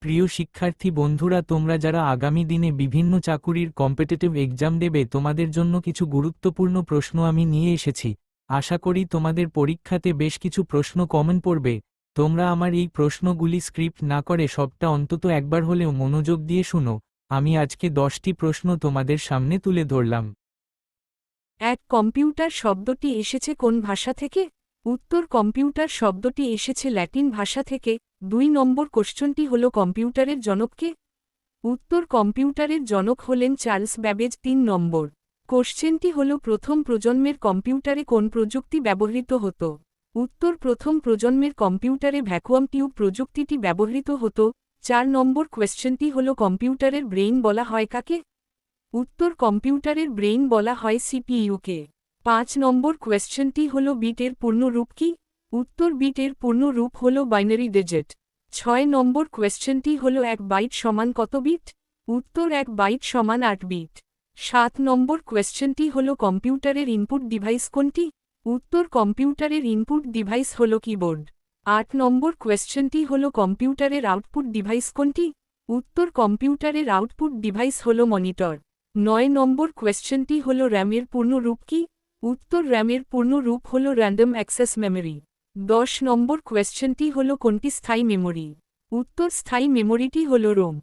প্রিয় শিক্ষার্থী বন্ধুরা, তোমরা যারা আগামী দিনে বিভিন্ন চাকুরির কম্পিটিটিভ এক্সাম দেবে, তোমাদের জন্য কিছু গুরুত্বপূর্ণ প্রশ্ন আমি নিয়ে এসেছি। আশা করি তোমাদের পরীক্ষাতে বেশ কিছু প্রশ্ন কমন পড়বে। তোমরা আমার এই প্রশ্নগুলি স্ক্রিপ্ট না করে সবটা অন্তত একবার হলেও মনোযোগ দিয়ে শুনো। আমি আজকে 10টি প্রশ্ন তোমাদের সামনে তুলে ধরলাম। কম্পিউটার শব্দটি এসেছে কোন ভাষা থেকে? উত্তর, কম্পিউটার শব্দটি এসেছে ল্যাটিন ভাষা থেকে। 2 নম্বর কোশ্চেনটি হল কম্পিউটারের জনক কে? উত্তর, কম্পিউটারের জনক হলেন চার্লস ব্যাবেজ। 3 নম্বর কোশ্চেনটি হল প্রথম প্রজন্মের কম্পিউটারে কোন প্রযুক্তি ব্যবহৃত হতো? উত্তর, প্রথম প্রজন্মের কম্পিউটারে ভ্যাকুয়াম টিউব প্রযুক্তিটি ব্যবহৃত হতো। 4 নম্বর কোয়েশ্চেনটি হল কম্পিউটারের ব্রেইন বলা হয় কাকে? উত্তর, কম্পিউটারের ব্রেইন বলা হয় সিপিইউকে। 5 নম্বর কোয়েশ্চেনটি হল বিটের পূর্ণরূপ কি? উত্তর, বিটের পূর্ণরূপ হল বাইনারি ডিজিট। 6 নম্বর কোয়েশ্চেনটি হল 1 বাইট সমান কত বিট? উত্তর, 1 বাইট সমান 8 বিট। 7 নম্বর কোয়েশ্চেনটি হল কম্পিউটারের ইনপুট ডিভাইস কোনটি? উত্তর, কম্পিউটারের ইনপুট ডিভাইস হল কিবোর্ড। 8 নম্বর কোয়েশ্চেনটি হল কম্পিউটারের আউটপুট ডিভাইস কোনটি? উত্তর, কম্পিউটারের আউটপুট ডিভাইস হল মনিটর। 9 নম্বর কোয়েশ্চেনটি হল র্যামের পূর্ণরূপ কি? উত্তর, র্যামের পূর্ণরূপ হল র্যান্ডম অ্যাক্সেস মেমরি। 10 নম্বর কোয়েশ্চেনটি হল কোনটি স্থায়ী মেমরি? উত্তর, স্থায়ী মেমরিটি হল রোম।